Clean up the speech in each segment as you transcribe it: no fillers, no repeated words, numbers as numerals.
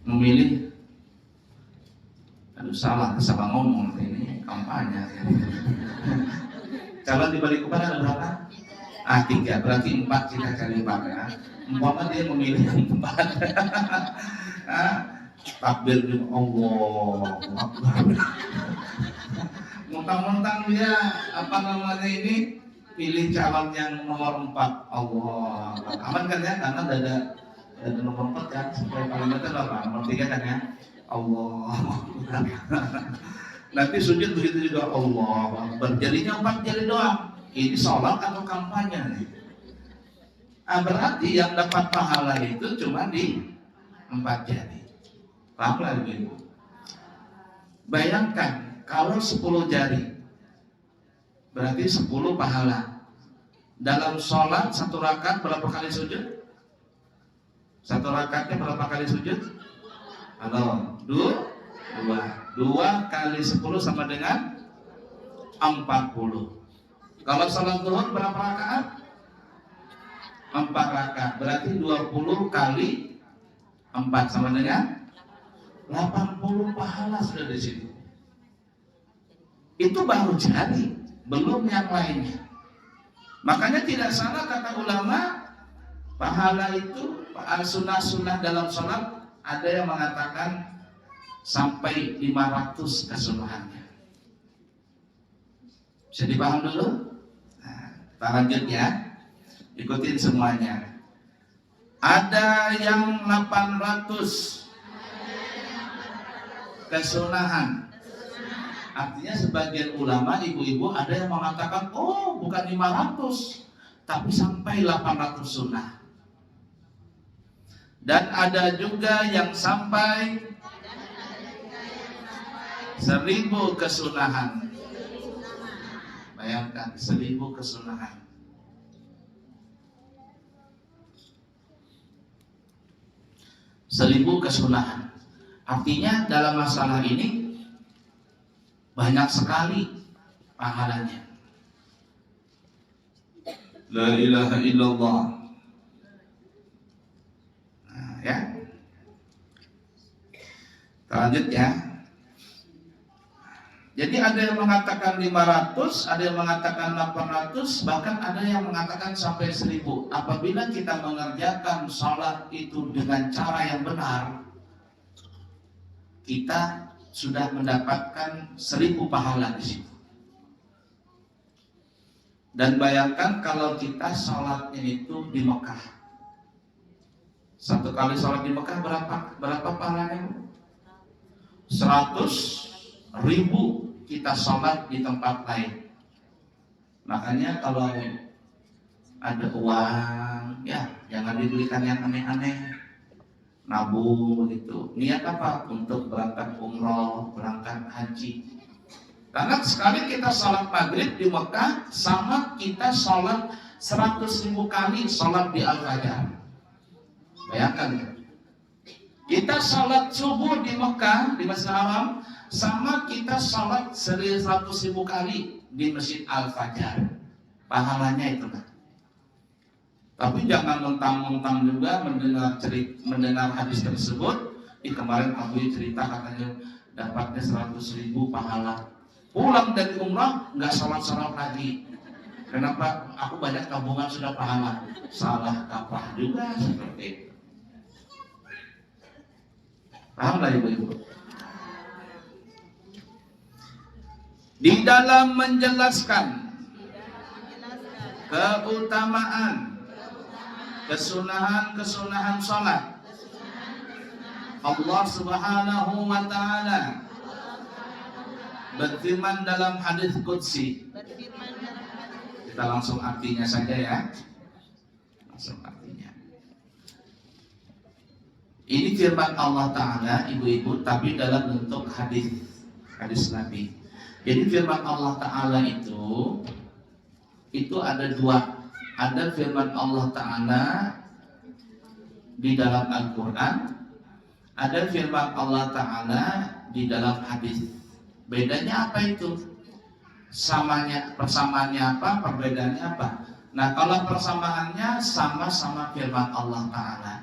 memilih, aduh salah ngomong ini kampanye. Calon di Balikpapan ada berapa? 3, berarti 4 kita cari 4 ya. Umpama dia memilih 4. Takbir di Allah Akbar. Mentang-mentang dia ini pilih calon yang nomor 4. Allah aman kan ya, karena ada nomor 4 kan, supaya paling betul apa? Nomor 3 kan ya. Allah Akbar. Nanti sujud begitu juga Allah Akbar. Jadinya 4 jadi doang. Ini sholat atau kampanye nih? Berarti yang dapat pahala itu cuma di 4 jari. Paham lah ibu? Bayangkan kalau 10 jari, berarti 10 pahala. Dalam sholat 1 rakaat berapa kali sujud? 1 rakaatnya berapa kali sujud? Halo, 2 kali 10 sama dengan 40. Kalau sholat zuhur berapa rakaat? 4 rakaat. Berarti 20 kali 4 sama dengan 80 pahala sudah di situ. Itu baru jari, belum yang lainnya. Makanya tidak salah kata ulama, pahala itu sunnah-sunnah dalam sholat ada yang mengatakan sampai 500 kesunahannya. Bisa dipaham dulu? Nah, kita lanjut ya. Ikutin semuanya. Ada yang 800 kesunahan. Artinya sebagian ulama ibu-ibu ada yang mengatakan bukan 500 tapi sampai 800 sunnah. Dan ada juga yang sampai 1000 kesunahan. Bayangkan 1000 kesunahan. Seribu kesunahan. Artinya dalam masalah ini banyak sekali pahalanya. La ilaha illallah. Nah, ya. Kita lanjut ya. Jadi ada yang mengatakan 500, ada yang mengatakan 800, bahkan ada yang mengatakan sampai 1000. Apabila kita mengerjakan sholat itu dengan cara yang benar, kita sudah mendapatkan 1000 pahala di situ. Dan bayangkan kalau kita sholatnya itu di Mekah. 1 kali sholat di Mekah berapa pahalanya? 100.000 kita sholat di tempat lain. Makanya kalau ada uang, ya jangan dibelikan yang aneh-aneh. Nabung gitu. Niat apa? Untuk berangkat umroh, berangkat haji. Karena sekali kita sholat maghrib di Mekah sama kita sholat 100.000 kali sholat di Al-Fajr. Bayangkan. Kita sholat subuh di Mekah, di Masjidil Haram, sama kita sholat 100.000 kali di Masjid Al-Fajr. Pahalanya itu kan. Tapi jangan mentang-mentang juga mendengar hadis tersebut. Kemarin Abu cerita katanya dapatnya 100.000 pahala. Pulang dari umrah nggak sholat lagi. Kenapa? Aku banyak tabungan sudah pahala. Salah kaprah juga seperti itu. Paham lah ibu-ibu? Di dalam menjelaskan keutamaan kesunahan sholat, Allah Subhanahu wa Ta'ala berfirman dalam hadis qudsi. Kita langsung artinya saja ya. Langsung artinya. Ini firman Allah Ta'ala ibu-ibu, tapi dalam bentuk hadis Nabi. Jadi firman Allah Ta'ala itu ada 2. Ada firman Allah Ta'ala di dalam Al-Quran, ada firman Allah Ta'ala di dalam hadis. Bedanya apa itu? Persamaannya apa? Perbedaannya apa? Nah, kalau persamaannya sama-sama firman Allah Ta'ala.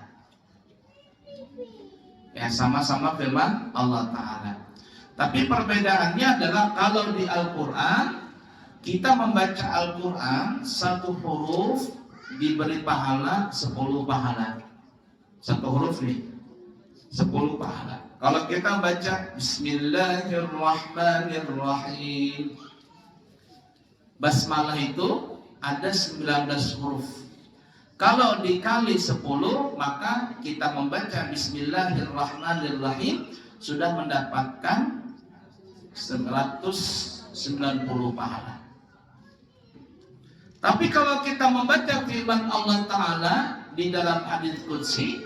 Ya, sama-sama firman Allah Ta'ala. Tapi perbedaannya adalah kalau di Al-Quran, kita membaca Al-Quran, satu huruf diberi pahala 10 pahala. Satu huruf nih 10 pahala. Kalau kita baca Bismillahirrahmanirrahim, Basmalah itu ada 19 huruf. Kalau dikali 10, maka kita membaca Bismillahirrahmanirrahim sudah mendapatkan 190 pahala. Tapi kalau kita membaca firman Allah Ta'ala di dalam hadis qudsi,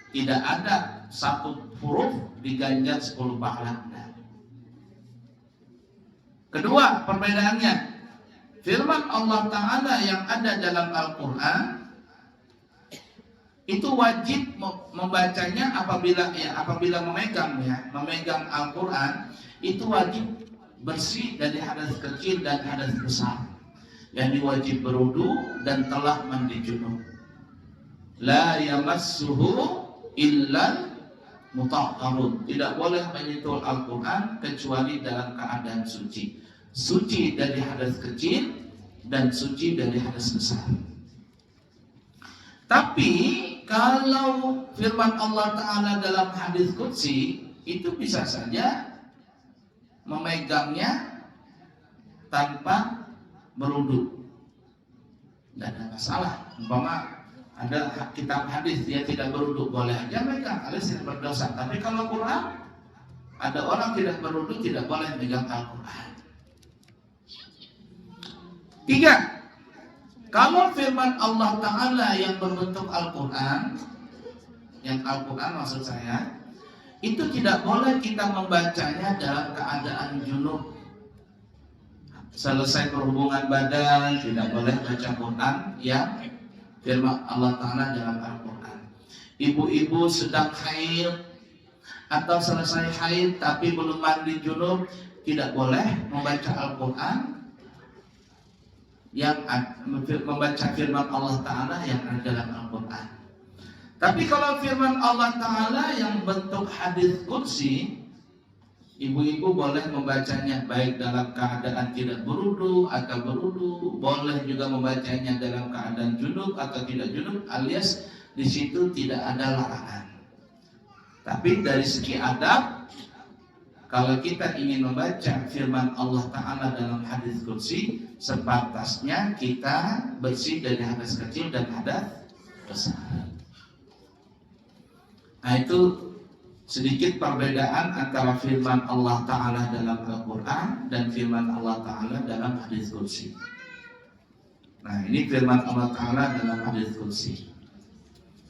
tidak ada satu huruf diganjar 10 pahala. Kedua perbedaannya, firman Allah Ta'ala yang ada dalam Al-Quran itu wajib membacanya apabila memegang Al-Quran, itu wajib bersih dari hadas kecil dan hadas besar. Yang diwajib berwudu dan telah mandi junub. La yamassuhu illal mutahharun. Tidak boleh menyentuh Al-Quran kecuali dalam keadaan suci. Suci dari hadas kecil dan suci dari hadas besar. Tapi kalau firman Allah Ta'ala dalam hadis qudsi, itu bisa saja memegangnya tanpa berwudu, tidak ada masalah. Umpama ada kitab hadis dia tidak berwudu, boleh aja megang, alias tidak berdosa. Tapi kalau Quran, ada orang tidak berwudu tidak boleh megang Al-Quran. 3. Kalau firman Allah Ta'ala yang berbentuk Al-Quran, yang Al-Quran maksud saya, itu tidak boleh kita membacanya dalam keadaan junub. Selesai berhubungan badan, tidak boleh baca Quran yang firman Allah Ta'ala dalam Al-Quran. Ibu-ibu sedang haid atau selesai haid tapi belum mandi junub, tidak boleh membaca Al-Quran yang membaca firman Allah Ta'ala yang ada dalam Al-Quran. Tapi kalau firman Allah Ta'ala yang bentuk hadis qudsi, ibu-ibu boleh membacanya baik dalam keadaan tidak berwudu atau berwudu, boleh juga membacanya dalam keadaan junub atau tidak junub, alias di situ tidak ada larangan. Tapi dari segi adab, kalau kita ingin membaca firman Allah Ta'ala dalam hadis qudsi, sepantasnya kita bersih dari hadas kecil dan hadas besar. Nah, itu sedikit perbedaan antara firman Allah Ta'ala dalam Al-Quran dan firman Allah Ta'ala dalam hadis qudsi. Nah, ini firman Allah Ta'ala dalam hadis qudsi.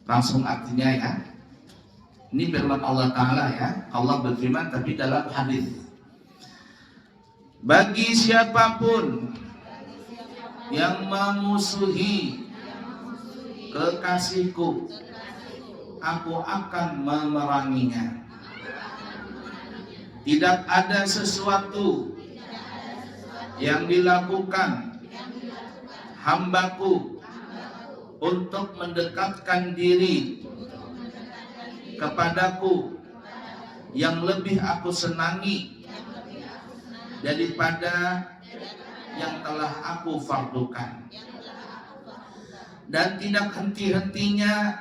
Langsung artinya ya. Ini firman Allah Ta'ala ya. Allah berfirman tapi dalam hadis. Bagi siapapun yang memusuhi kekasihku, aku akan memeranginya. Tidak ada sesuatu yang dilakukan hambaku untuk mendekatkan diri kepadaku yang lebih aku senangi daripada yang telah aku fardukan. Dan tidak henti-hentinya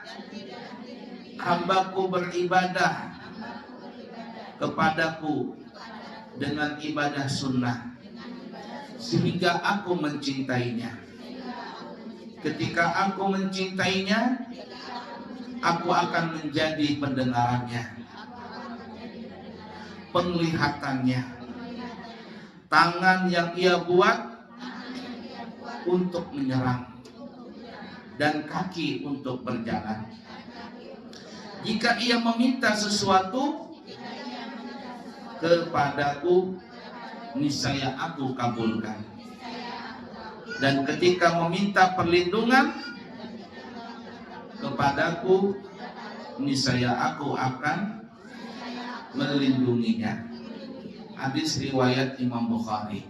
hambaku beribadah kepadaku dengan ibadah sunnah sehingga aku mencintainya. Ketika aku mencintainya, aku akan menjadi pendengarannya, penglihatannya, tangan yang ia buat untuk menyerang, dan kaki untuk berjalan. Jika ia meminta sesuatu kepadaku, niscaya aku kabulkan. Dan ketika meminta perlindungan kepadaku, niscaya aku akan melindunginya. Hadis riwayat Imam Bukhari.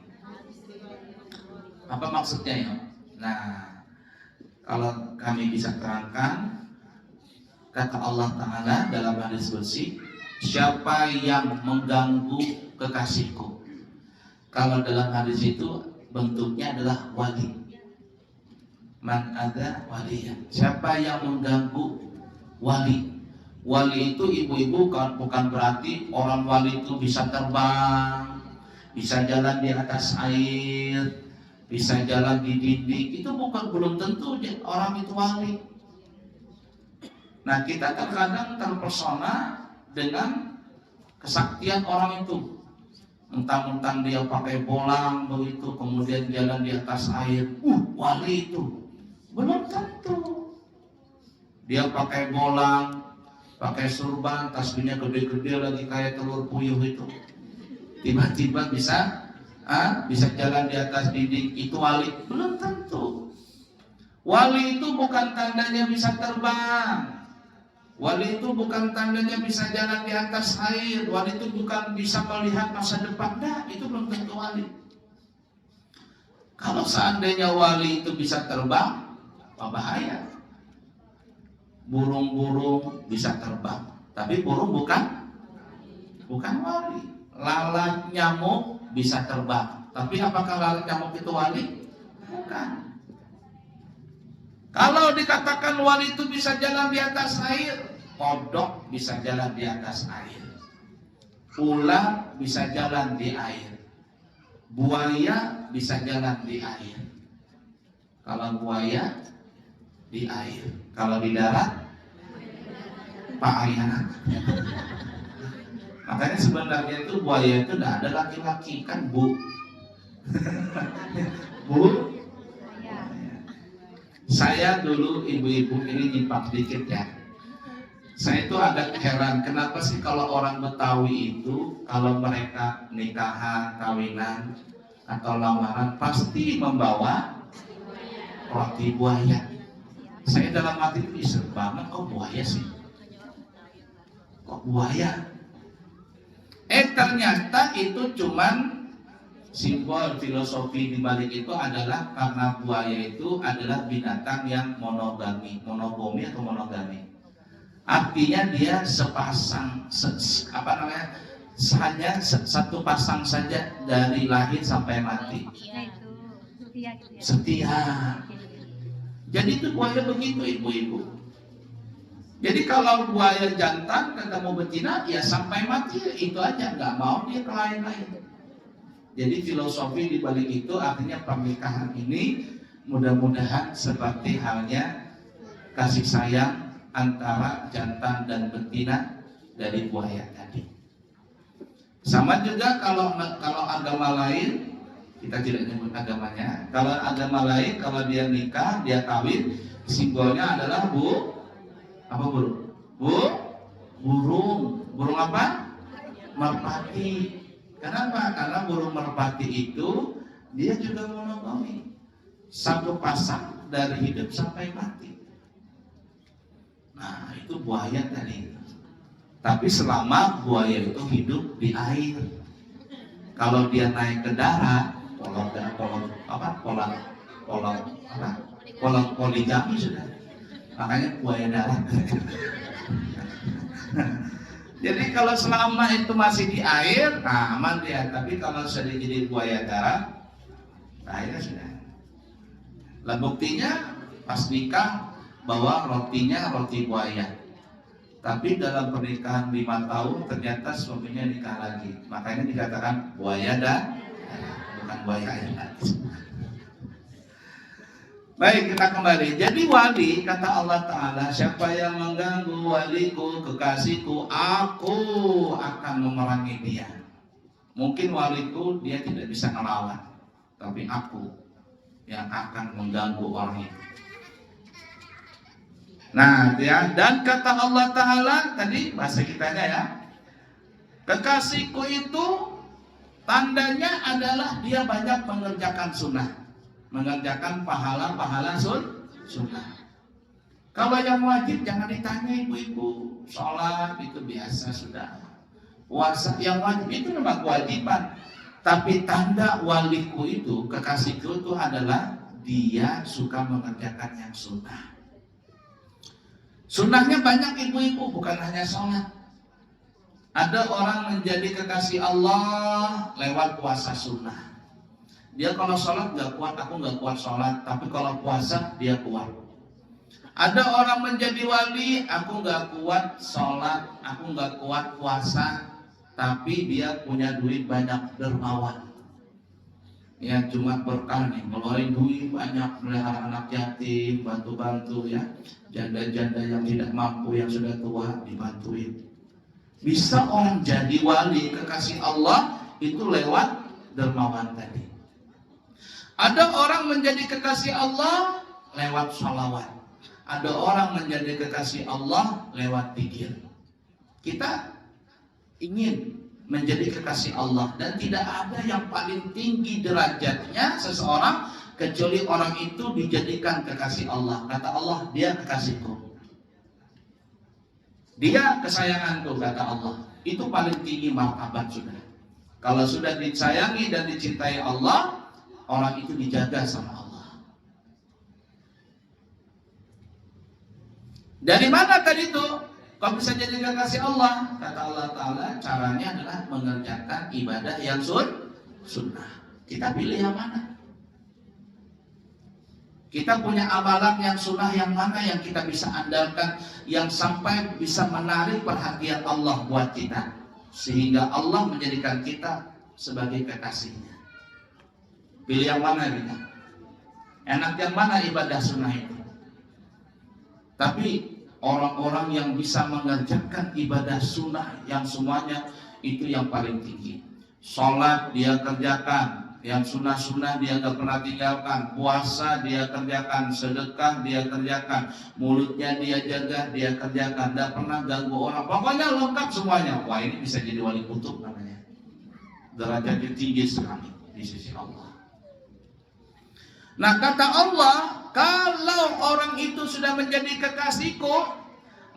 Apa maksudnya ya? Nah, kalau kami bisa terangkan, kata Allah Ta'ala dalam hadis qudsi, siapa yang mengganggu kekasihku. Kalau dalam hadis itu bentuknya adalah wali. Man ada waliyan. Siapa yang mengganggu wali. Wali itu ibu-ibu bukan berarti orang wali itu bisa terbang, bisa jalan di atas air, bisa jalan di dinding. Itu belum tentu orang itu wali. Nah, kita terkadang terpesona dengan kesaktian orang itu. Mentang-mentang dia pakai bolang begitu, kemudian jalan di atas air, wali itu. Belum tentu. Dia pakai bolang, pakai surban, tasbihnya gede-gede lagi kayak telur puyuh itu. Tiba-tiba bisa jalan di atas dinding, itu wali. Belum tentu. Wali itu bukan tandanya bisa terbang. Wali itu bukan tandanya bisa jalan di atas air. Wali itu bukan bisa melihat masa depan. Nah, itu belum tentu wali. Kalau seandainya wali itu bisa terbang, apa bahaya? Burung-burung bisa terbang, tapi burung bukan wali. Lalat nyamuk bisa terbang, tapi apakah lalat nyamuk itu wali? Bukan. Kalau dikatakan wali itu bisa jalan di atas air, kodok bisa jalan di atas air, ular bisa jalan di air, buaya bisa jalan di air. Kalau buaya di air, kalau di darat payah. Makanya sebenarnya itu buaya itu tidak ada laki-laki, kan bu. Bu. Saya dulu ibu-ibu ini nyimak dikit ya. Saya itu agak heran kenapa sih kalau orang Betawi itu kalau mereka nikahan, kawinan atau lamaran pasti membawa roti buaya. Saya dalam hati itu iseng banget, kok buaya sih? Kok buaya? Ternyata itu cuman simbol filosofi di balik itu adalah karena buaya itu adalah binatang yang monogami atau monogami. Artinya dia sepasang, hanya satu pasang saja dari lahir sampai mati. Setia. Jadi itu buaya begitu ibu-ibu. Jadi kalau buaya jantan ketemu betina, ya sampai mati itu aja, nggak mau dia ke lain-lain. Jadi filosofi di balik itu artinya pernikahan ini mudah-mudahan seperti halnya kasih sayang antara jantan dan betina dari buaya tadi. Sama juga kalau agama lain, kita tidak nyebut agamanya. Kalau agama lain, kalau dia nikah, dia kawin, simbolnya adalah burung. Burung apa? Merpati. Kenapa? Karena burung merpati itu dia juga monogami, satu pasang dari hidup sampai mati. Nah, itu buaya tadi. Tapi selama buaya itu hidup di air, kalau dia naik ke darat, poligami sudah. Makanya buaya darat. Jadi kalau selama itu masih di air, nah aman dia. Tapi kalau sudah jadi buaya darat, akhirnya sudah. Lah buktinya pas nikah bawa rotinya roti buaya. Tapi dalam pernikahan 5 tahun ternyata suaminya nikah lagi. Makanya dikatakan buaya dan bukan buaya air lagi. Baik, kita kembali. Jadi wali, kata Allah Ta'ala, siapa yang mengganggu waliku, kekasihku, aku akan memerangi dia. Mungkin waliku dia tidak bisa melawan, tapi aku yang akan mengganggu orang itu. Nah, ya, dan kata Allah Ta'ala, tadi bahasa kitanya ya, kekasihku itu tandanya adalah dia banyak mengerjakan sunnah, mengerjakan pahala-pahala sunnah. Kalau yang wajib jangan ditanya ibu-ibu, sholat itu biasa sudah. Puasa yang wajib itu memang kewajiban. Tapi tanda waliku itu, kekasihku itu adalah dia suka mengerjakan yang sunnah. Sunnahnya banyak ibu-ibu, bukan hanya sholat. Ada orang menjadi kekasih Allah lewat puasa sunnah. Dia kalau sholat gak kuat, aku gak kuat sholat, tapi kalau puasa dia kuat. Ada orang menjadi wali, aku gak kuat sholat, aku gak kuat puasa, tapi dia punya duit banyak, dermawan. Ya cuma berkah nih, ngeluarin duit banyak, melihara anak yatim, bantu-bantu ya, janda-janda yang tidak mampu, yang sudah tua dibantuin. Bisa orang jadi wali kekasih Allah itu lewat dermawan tadi. Ada orang menjadi kekasih Allah lewat sholawat. Ada orang menjadi kekasih Allah lewat zikir. Kita ingin menjadi kekasih Allah, dan tidak ada yang paling tinggi derajatnya seseorang kecuali orang itu dijadikan kekasih Allah. Kata Allah, dia kekasihku, dia kesayanganku, kata Allah. Itu paling tinggi martabat sudah. Kalau sudah disayangi dan dicintai Allah, orang itu dijaga sama Allah. Dari mana tadi itu? Kau bisa jadi kekasih Allah? Kata Allah Ta'ala, caranya adalah mengerjakan ibadah yang sunnah. Kita pilih yang mana? Kita punya amalan yang sunnah yang mana yang kita bisa andalkan, yang sampai bisa menarik perhatian Allah buat kita, sehingga Allah menjadikan kita sebagai kekasihnya. Pilih yang mana kita? Enak yang mana ibadah sunnah itu? Tapi orang-orang yang bisa mengerjakan ibadah sunnah yang semuanya itu yang paling tinggi. Sholat dia kerjakan, yang sunnah-sunnah dia gak pernah tinggalkan. Puasa dia kerjakan, sedekah dia kerjakan, mulutnya dia jaga, dia kerjakan, gak pernah ganggu orang. Pokoknya lengkap semuanya. Wah, ini bisa jadi wali kutub namanya. Derajatnya tinggi sekali di sisi Allah. Nah, kata Allah, kalau orang itu sudah menjadi kekasihku,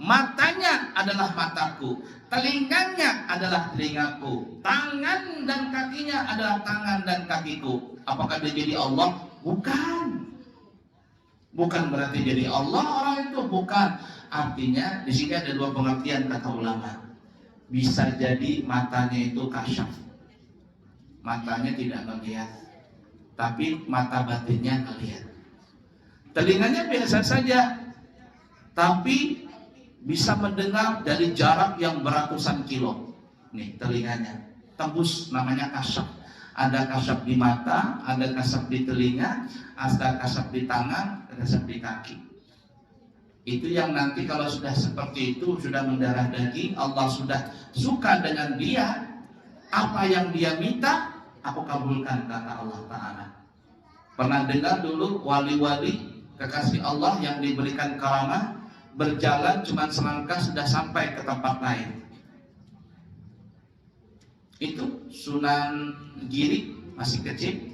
matanya adalah mataku, telinganya adalah telingaku, tangan dan kakinya adalah tangan dan kakiku. Apakah dia jadi Allah? Bukan. Bukan berarti jadi Allah orang itu, bukan. Artinya di sini ada dua pengertian kata ulama. Bisa jadi matanya itu kasyaf, matanya tidak melihat, tapi mata batinnya melihat. Telinganya biasa saja, tapi bisa mendengar dari jarak yang beratusan kilo. Nih telinganya tembus, namanya kasyaf. Ada kasyaf di mata, ada kasyaf di telinga, ada kasyaf di tangan, ada kasyaf di kaki. Itu yang nanti kalau sudah seperti itu, sudah mendarah daging, Allah sudah suka dengan dia, apa yang dia minta aku kabulkan, kata Allah Ta'ala. Pernah dengar dulu wali-wali kekasih Allah yang diberikan karamah, berjalan cuma selangkah sudah sampai ke tempat lain. Itu Sunan Giri, masih kecil,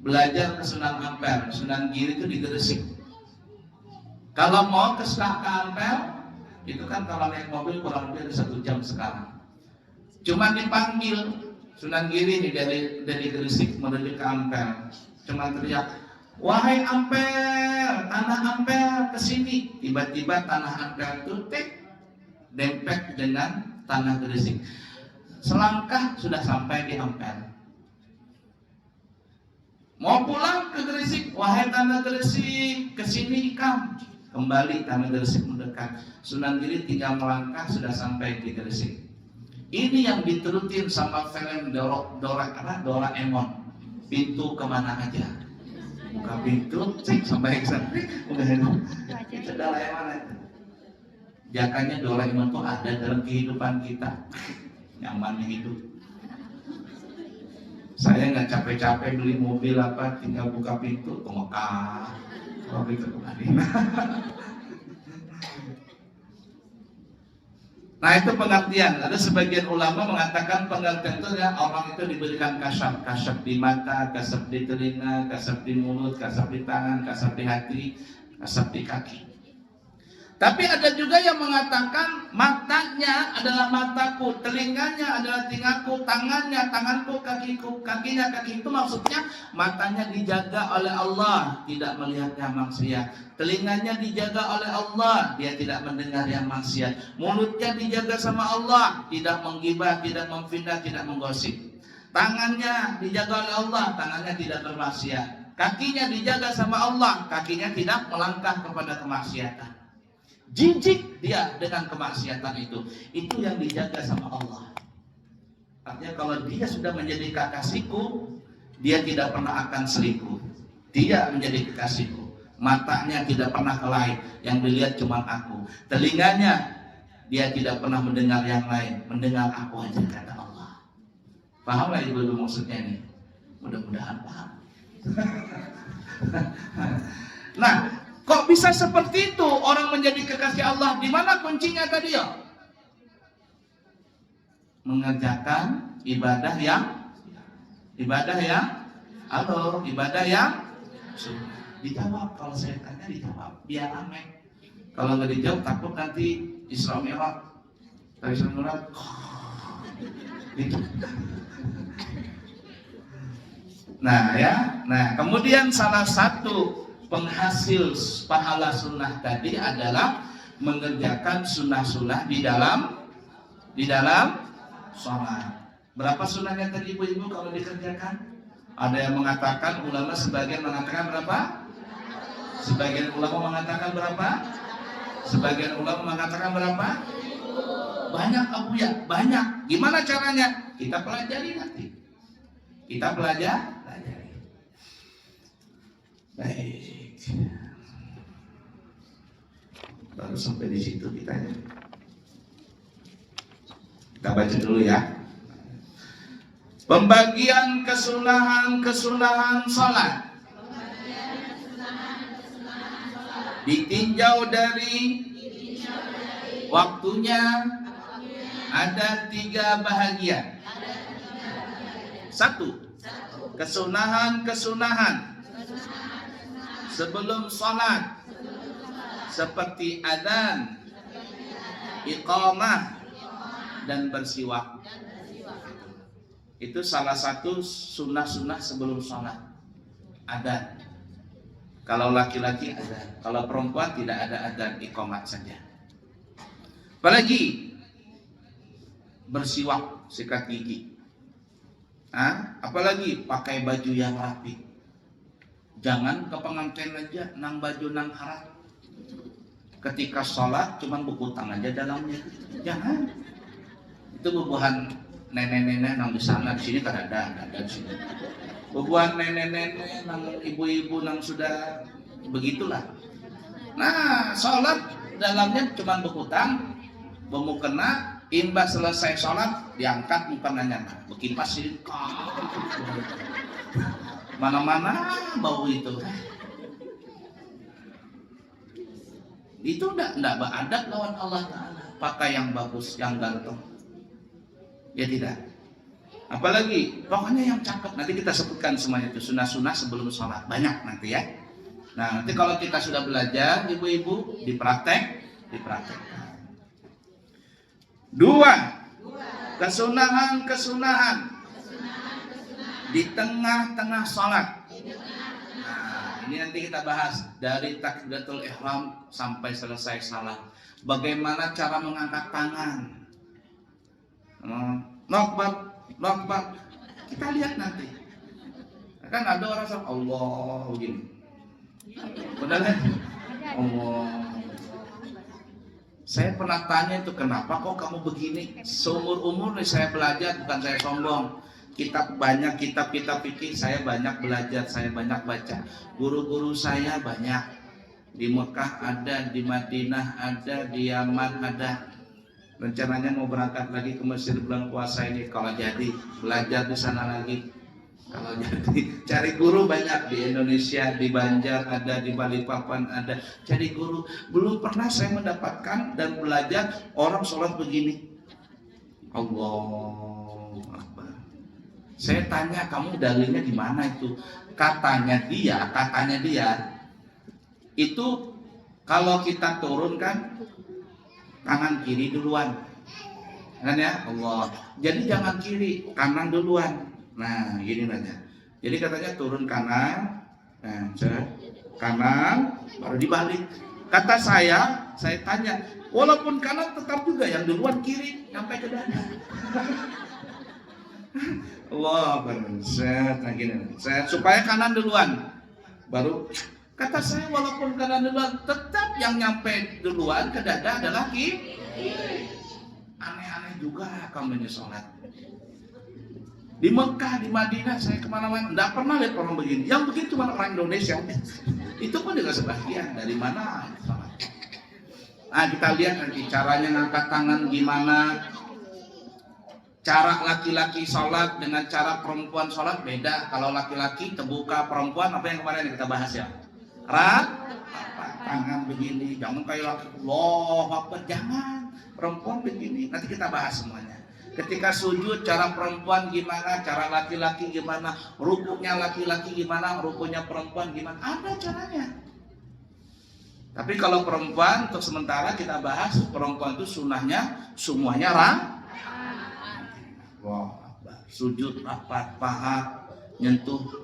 belajar ke Sunan Ampel. Sunan Giri itu di Gresik. Kalau mau ke Ampel, itu kan kalau naik mobil kurang lebih ada 1 jam sekarang. Cuma dipanggil Sunan Giri nih dari Gresik menuju ke Ampel, cuma teriak, wahai Ampel, tanah Ampel kesini. Tiba-tiba tanah Ampel itu dempet dengan tanah Gresik. Selangkah sudah sampai di Ampel. Mau pulang ke Gresik, wahai tanah Gresik, kesini ikam. Kembali tanah Gresik mendekat. Sunan Giri tinggal melangkah sudah sampai di Gresik. Ini yang diturutin sama film Doraemon. Pintu kemana aja? Buka pintu, cek sampai ke sana. Itu Doraemon itu. Jakanya Doraemon itu ada dalam kehidupan kita. Nyaman hidup. Saya nggak capek-capek beli mobil apa, tinggal buka pintu ke Mekah, ke Madinah. Nah itu pengertian. Ada sebagian ulama mengatakan pengertian itu ya, orang itu diberikan kasyaf, kasyaf di mata, kasyaf di telinga, kasyaf di mulut, kasyaf di tangan, kasyaf di hati, kasyaf di kaki. Tapi ada juga yang mengatakan matanya adalah mataku, telinganya adalah telingaku, tangannya tanganku, kakiku kakinya kakiku. Maksudnya matanya dijaga oleh Allah, tidak melihat yang maksiat. Telinganya dijaga oleh Allah, dia tidak mendengar yang maksiat. Mulutnya dijaga sama Allah, tidak menggibah, tidak memfitnah, tidak menggosip. Tangannya dijaga oleh Allah, tangannya tidak bermaksiat. Kakinya dijaga sama Allah, kakinya tidak melangkah kepada kemaksiatan. Jijik dia dengan kemaksiatan itu yang dijaga sama Allah. Artinya kalau dia sudah menjadi kekasihku, dia tidak pernah akan selingkuh. Dia menjadi kekasihku, matanya tidak pernah kelai, yang dilihat cuma aku. Telinganya dia tidak pernah mendengar yang lain, mendengar aku aja, kata Allah. Paham lah ibu-ibu maksudnya nih? Mudah-mudahan paham. Nah, kok bisa seperti itu orang menjadi kekasih Allah? Di mana kuncinya tadi ya? Mengerjakan ibadah yang dijawab. Kalau saya tanya dijawab, biar aman. Kalau nggak dijawab takut nanti Isra Mi'raj. Isra Mi'raj. Gitu. Nah, kemudian salah satu penghasil pahala sunnah tadi adalah mengerjakan sunnah-sunnah di dalam sholat. Berapa sunnahnya tadi ibu-ibu kalau dikerjakan? Ada yang mengatakan, sebagian mengatakan berapa? Sebagian ulama mengatakan berapa? Sebagian ulama mengatakan berapa? Banyak Abu ya, banyak. Gimana caranya? Kita pelajari nanti. Kita pelajari. Baik. Baru sampai di situ kita baca dulu ya. Pembagian kesunahan salat ditinjau dari waktunya ada 3 bahagian. 1. Kesunahan sebelum salat seperti adzan, iqamah dan bersiwak. Itu salah satu sunnah-sunnah sebelum salat. Adzan. Kalau laki-laki adzan, kalau perempuan tidak ada adzan, iqamah saja. Apalagi bersiwak, sikat gigi. Apalagi pakai baju yang rapi. Jangan ke pengantin aja nang baju nang haram. Ketika sholat cuman bukutang aja dalamnya. Jangan. Itu bubuhan nenek-nenek nang di sana, di sini kan ada di sini. Bubuhan nenek-nenek nang ibu-ibu nang sudah begitulah. Nah, sholat dalamnya cuman bukutang, bemukena, imbas selesai sholat diangkat mukenanya, bekipas sini. Mana-mana bau itu. Itu enggak beradab lawan Allah Ta'ala. Pakai yang bagus, yang ganteng. Ya tidak. Apalagi, pokoknya yang cakep. Nanti kita sebutkan semuanya itu. Sunnah-sunnah sebelum sholat. Banyak nanti ya. Nah, nanti kalau kita sudah belajar, ibu-ibu, dipraktekkan. 2. Kesunahan di tengah-tengah sholat. Nah, ini nanti kita bahas dari takbiratul ihram sampai selesai salat. Bagaimana cara mengangkat tangan? Nakbar. Kita lihat nanti. Kan ada orang sama Allah begini. Benar kan? Allah. Saya pernah tanya itu, kenapa kok kamu begini? Seumur-umur nih saya belajar, bukan saya sombong. Kitab fikih saya banyak belajar, saya banyak baca. Guru-guru saya banyak. Di Mekah ada, di Madinah ada, di Yaman ada. Rencananya mau berangkat lagi ke Mesir bulan puasa ini. Kalau jadi belajar di sana lagi. Kalau jadi cari guru banyak di Indonesia, di Banjar ada, di Balikpapan ada. Cari guru. Belum pernah saya mendapatkan dan belajar orang sholat begini. Allahu Akbar. Saya tanya, kamu dalilnya di mana itu? Katanya dia itu Kalau kita turun kan tangan kiri duluan, kan ya Allah. Jadi jangan kiri, kanan duluan. Nah, gini aja. Jadi katanya turun kanan, nah, kanan, baru dibalik. Kata saya tanya, walaupun kanan tetap juga yang duluan kiri sampai ke dada. Allah berset, nah gini, supaya kanan duluan, baru. Kata saya walaupun kanan duluan, tetap yang nyampe duluan ke dada adalah kiri. Aneh-aneh juga kamu sholat. Di Mekah, di Madinah, saya kemana-mana, tidak pernah lihat orang begini. Yang begitu cuma orang Indonesia. Itu pun juga sebagian. Dari mana sholat? Nah, kita lihat nanti caranya ngangkat tangan gimana. Cara laki-laki sholat dengan cara perempuan sholat beda. Kalau laki-laki terbuka, perempuan apa yang kemarin kita bahas ya? Tangan begini, jangan kayak laki, loh apa jangan, perempuan begini, nanti kita bahas semuanya. Ketika sujud cara perempuan gimana, cara laki-laki gimana, rukuknya laki-laki gimana, rukuknya perempuan gimana, ada caranya. Tapi kalau perempuan untuk sementara kita bahas, perempuan itu sunnahnya semuanya sujud rapat, paha nyentuh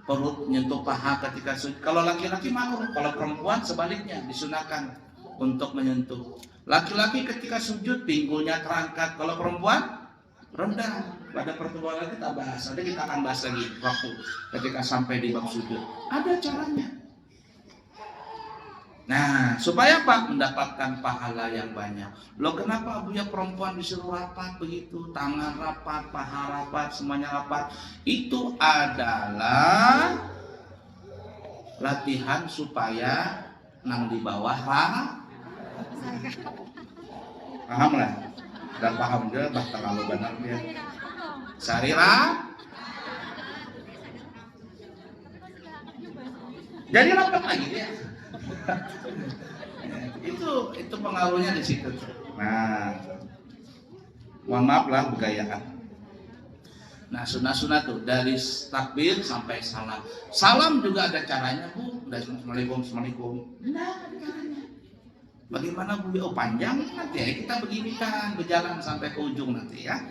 perut, nyentuh paha ketika sujud. Kalau laki-laki makruh, kalau perempuan sebaliknya disunahkan untuk menyentuh. Laki-laki ketika sujud pinggulnya terangkat, kalau perempuan rendah. Pada pertemuan lagi kita bahas, nanti kita akan bahas lagi waktu ketika sampai di bab sujud. Ada caranya. Nah, supaya apa? Mendapatkan pahala yang banyak. Loh kenapa Buya perempuan disuruh rapat begitu? Tangan rapat, paha rapat, semuanya rapat. Itu adalah latihan supaya nang di bawah paham lah. Dan paham juga, bah terlalu benar dia. Sarira. Jadi rapat lagi dia. itu pengaruhnya di situ. Nah, mohon maaf lah begayaan. Nah, sunnah tuh dari takbir sampai salam. Salam juga ada caranya, Bu. Dari assalamualaikum. Nah, ada caranya. Bagaimana Bu? Oh, panjang nanti ya. Kita begini kan berjalan sampai ke ujung nanti ya.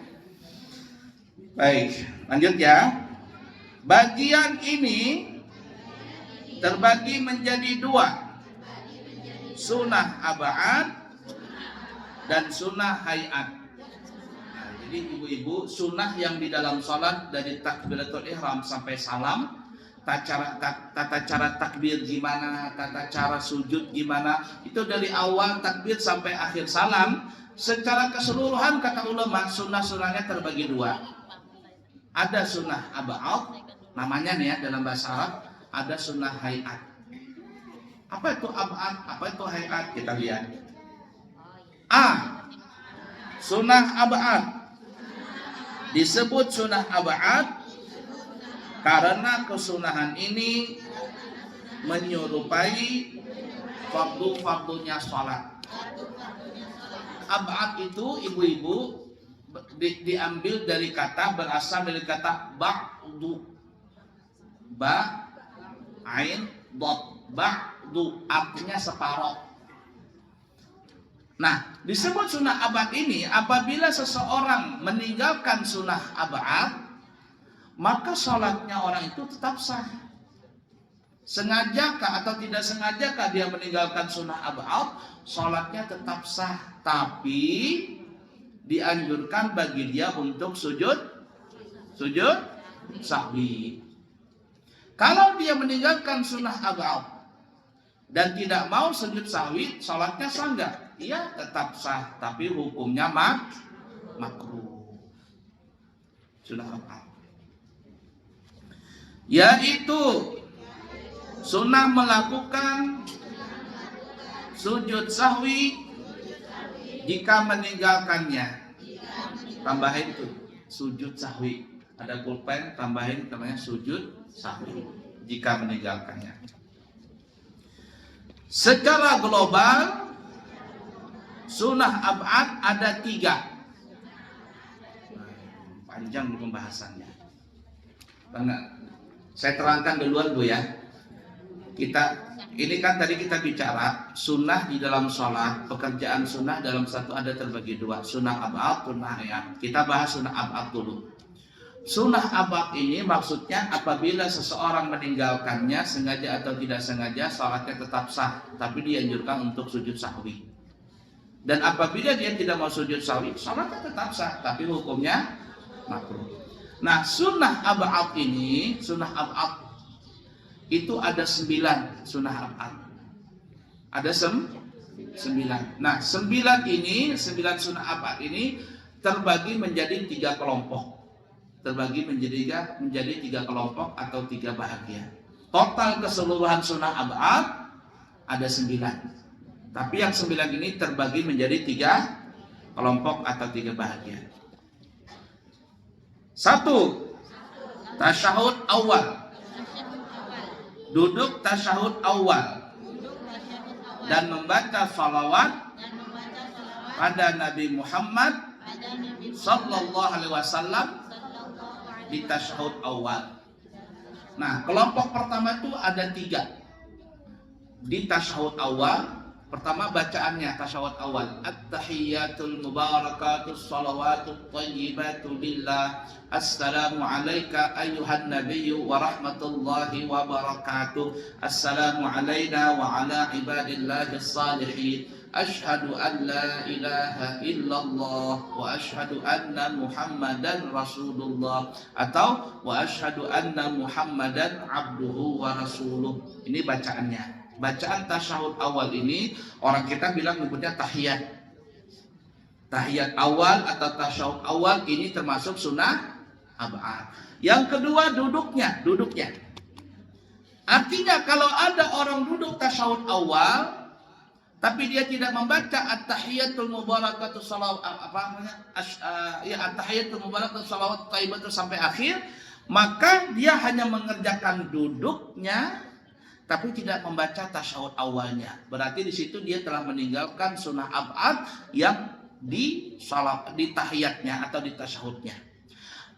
Baik, lanjut ya. Bagian ini terbagi menjadi dua. Sunnah ab'ad dan sunnah hayat. Nah, jadi ibu-ibu, sunnah yang di dalam salat dari takbiratul ihram sampai salam, tata cara takbir gimana, tata cara sujud gimana, itu dari awal takbir sampai akhir salam. Secara keseluruhan kata ulama, sunnah-sunnahnya terbagi dua. Ada sunnah ab'ad, namanya nih ya dalam bahasa Arab, ada sunnah hayat. Apa itu ab'ad? Apa itu hayat? Kita lihat. A. Sunnah ab'ad. Disebut sunnah ab'ad karena kesunahan ini menyerupai fardu-fardunya sholat. Ab'ad itu ibu-ibu diambil dari kata, berasal dari kata ba'du. Ba, ain, dot, ba'du, artinya separuh. Nah, disebut sunnah ab'ad ini apabila seseorang meninggalkan sunnah ab'ad, maka sholatnya orang itu tetap sah. Sengajakah atau tidak sengajakah dia meninggalkan sunnah ab'ad, sholatnya tetap sah. Tapi dianjurkan bagi dia untuk sujud sahwi. Kalau dia meninggalkan sunnah ab'ad dan tidak mau sujud sahwi, sholatnya sah enggak? Iya, tetap sah, tapi hukumnya makruh. Sunnah ab'ad, yaitu sunnah melakukan sujud sahwi jika meninggalkannya. Tambahin itu sujud sahwi. Ada pulpen, tambahin namanya sujud sahwi jika meninggalkannya. Secara global sunnah ab'ad ada 3. Panjang pembahasannya. Saya terangkan duluan Bu ya. Kita Ini kan tadi kita bicara sunnah di dalam sholat, pekerjaan sunnah dalam satu ada terbagi dua, sunnah abad, sunnah hayat. Kita bahas sunnah abad dulu. Sunnah abad ini maksudnya apabila seseorang meninggalkannya sengaja atau tidak sengaja, sholatnya tetap sah, tapi dianjurkan untuk sujud sahwi. Dan apabila dia tidak mau sujud sahwi, sholatnya tetap sah, tapi hukumnya makruh. Nah, sunnah abad ini, sunnah abad itu ada 9 sunnah abad. Ada 9. Nah, 9 sunnah abad ini terbagi menjadi 3 kelompok. Terbagi menjadi 3 kelompok atau 3 bahagian. Total keseluruhan sunnah abad ada 9. Tapi yang 9 ini terbagi menjadi 3 kelompok atau 3 bahagian. 1. Tasyahud awal. Duduk tasyahud awal dan membaca salawat pada Nabi Muhammad sallallahu alaihi wasallam di tasyahud awal. Nah, kelompok pertama itu ada 3 di tasyahud awal. Pertama bacaannya tasyahud awal, at-tahiyyatul mubarakatus salawatut thayyibatu lillah, assalamu alayka ayyuhan nabiyyu wa rahmatullahi wa barakatuh, assalamu alayna wa ala ibadillahis salihin, asyhadu an la ilaha illallah wa asyhadu anna muhammadan rasulullah, atau wa asyhadu anna muhammadan abduhu wa rasuluh. Ini bacaannya. Bacaan tasyahud awal ini orang kita bilang nyebutnya tahiyat. Tahiyat awal atau tasyahud awal ini termasuk sunnah abad. Yang kedua duduknya. Artinya kalau ada orang duduk tasyahud awal tapi dia tidak membaca at-tahiyatul mubarakatuh salawat at-tahiyatul mubarakatuh salawat thayyibatu sampai akhir, maka dia hanya mengerjakan duduknya tapi tidak membaca tasyahud awalnya. Berarti di situ dia telah meninggalkan sunnah abad yang di tahiyatnya atau di tasyahudnya.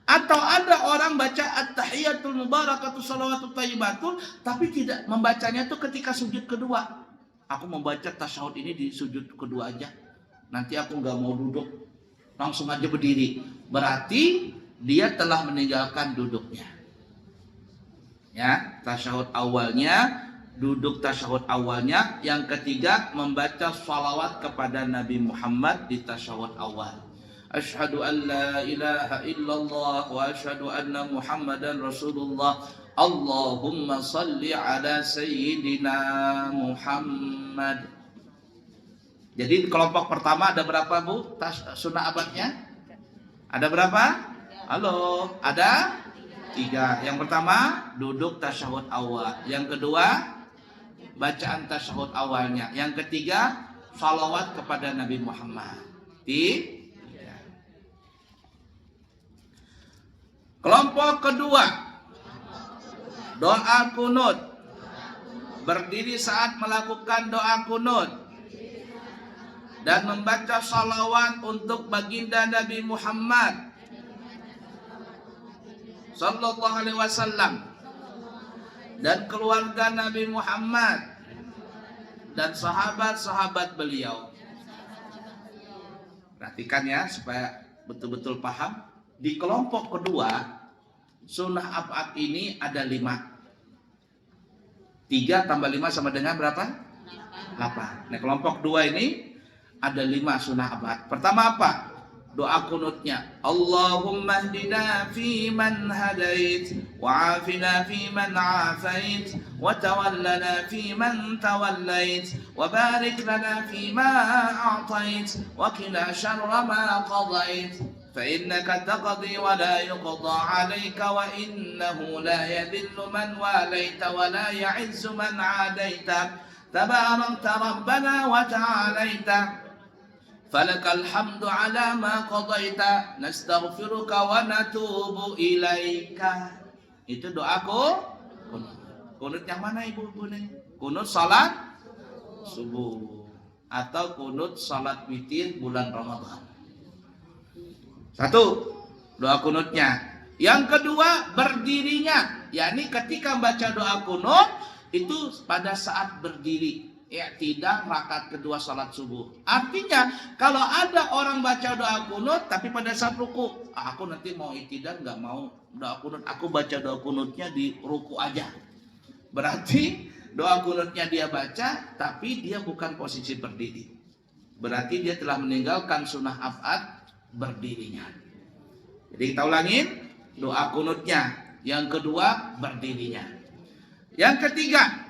Atau ada orang baca at-tahiyatul mubarakatuh salawatut thayyibatul tapi tidak membacanya itu ketika sujud kedua. Aku membaca tasyahud ini di sujud kedua aja. Nanti aku nggak mau duduk, langsung aja berdiri. Berarti dia telah meninggalkan duduknya. Ya, tasyahud awalnya, duduk tasyahud awalnya. Yang ketiga membaca shalawat kepada Nabi Muhammad di tasyahud awal. Asyhadu an la ilaha illallah wa asyhadu anna Muhammadan Rasulullah. Allahumma salli ala sayyidina Muhammad. Jadi kelompok pertama ada berapa, Bu? Sunnah abadnya? Ada berapa? Halo, ada 3. Yang pertama duduk tasyahud awal. Yang kedua bacaan tasyahud awalnya. Yang ketiga salawat kepada Nabi Muhammad. Kelompok kedua doa kunut. Berdiri saat melakukan doa kunut dan membaca salawat untuk baginda Nabi Muhammad sallallahu alaihi wasallam dan keluarga Nabi Muhammad dan sahabat-sahabat beliau. Perhatikan ya supaya betul-betul paham. Di kelompok kedua sunnah abad ini ada 5. 3 tambah 5 sama dengan berapa? 8. Nah, kelompok 2 ini ada 5 sunnah abad. Pertama apa? Doa kunutnya. Allahumma hdina fi man hadait, wa afina fi man afait, wa tawallana fi man tawallait, wa barik lana fi ma a'tait, wa qina syarra ma qadait. فإنك تقضي ولا يقضى عليك وإنه لا يذل من واليت ولا يعز من عاديت تباركت ربنا وتعاليت فلك الحمد على ما قضيت نستغفرك ونتوب إليك. Itu doaku kunut yang mana ibu-ibu nih? Kunut salat subuh atau kunut salat witir bulan Ramadan. 1, doa kunutnya. Yang kedua berdirinya, yakni ketika membaca doa kunut itu pada saat berdiri. I'tidal rakaat kedua salat subuh. Artinya kalau ada orang baca doa kunut tapi pada saat ruku, aku nanti mau i'tidal nggak mau doa kunut, aku baca doa kunutnya di ruku aja. Berarti doa kunutnya dia baca tapi dia bukan posisi berdiri. Berarti dia telah meninggalkan sunnah ab'ad berdirinya. Jadi kita ulangin doa kunutnya. Yang kedua berdirinya. Yang ketiga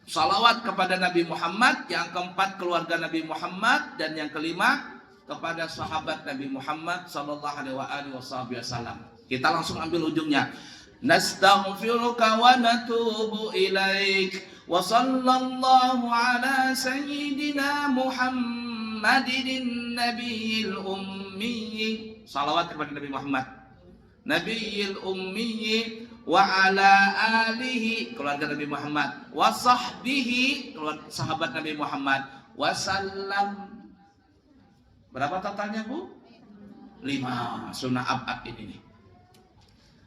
salawat kepada Nabi Muhammad, yang keempat keluarga Nabi Muhammad, dan yang kelima kepada sahabat Nabi Muhammad sallallahu alaihi wasallam. Kita langsung ambil ujungnya. Nastaghfiruka wa natubu ilaik wa sallallahu ala sayyidina Muhammadin nabiyil ummi. Salawat kepada Nabi Muhammad nabiyil ummi wa ala alihi, keluarga Nabi Muhammad, wa sahbihi, sahabat Nabi Muhammad, wasallam. Berapa totalnya, Bu? 5 sunnah ab'ad ini nih.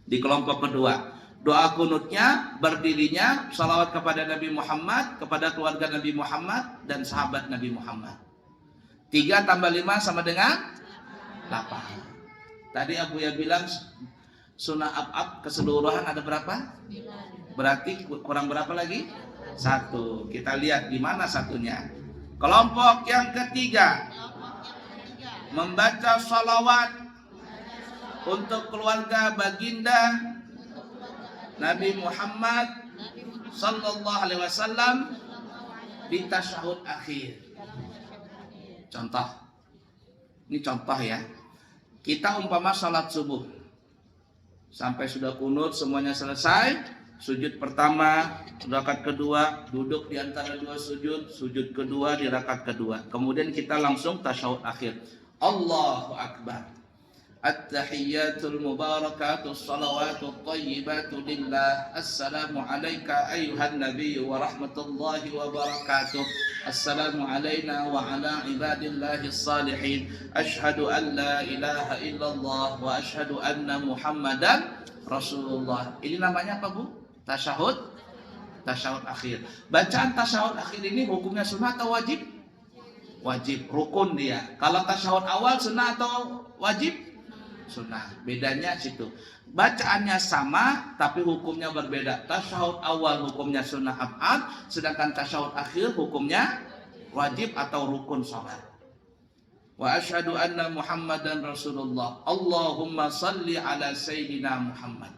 Di kelompok kedua, doa kunutnya, berdirinya, salawat kepada Nabi Muhammad, kepada keluarga Nabi Muhammad dan sahabat Nabi Muhammad. 3 tambah 5 sama dengan 8. Tadi Abu ya bilang sunnah ab'ad keseluruhan ada berapa? Berarti kurang berapa lagi? 1. Kita lihat di mana satunya. Kelompok yang ketiga membaca salawat untuk keluarga baginda Nabi Muhammad sallallahu alaihi wasallam di tasyahud akhir. Contoh. Ini contoh ya. Kita umpama salat subuh sampai sudah kunut semuanya selesai, sujud pertama, rakaat kedua, duduk di antara 2 sujud, sujud kedua di rakaat kedua. Kemudian kita langsung tasyahud akhir. Allahu akbar. At-tahiyyatul mubarakatus salawatut thayyibatu lillah. Assalamu alayka ayyuhan nabiyyu wa rahmatullahi wa barakatuh. Assalamu alayna wa ala ibadillahis salihin. Ashhadu an la ilaha illallah wa ashhadu anna Muhammadan Rasulullah. Ini namanya apa, Bu? Tasyahud. Tasyahud akhir. Bacaan tasyahud akhir ini hukumnya sunnah atau wajib? Wajib, rukun dia. Kalau tasyahud awal sunnah atau wajib? Sunnah. Bedanya situ. Bacaannya sama tapi hukumnya berbeda. Tasyahud awal hukumnya sunnah ab'ad, sedangkan tasyahud akhir hukumnya wajib atau rukun salat. Wa asyhadu anna Muhammadan Rasulullah. Allahumma salli ala sayyidina Muhammad.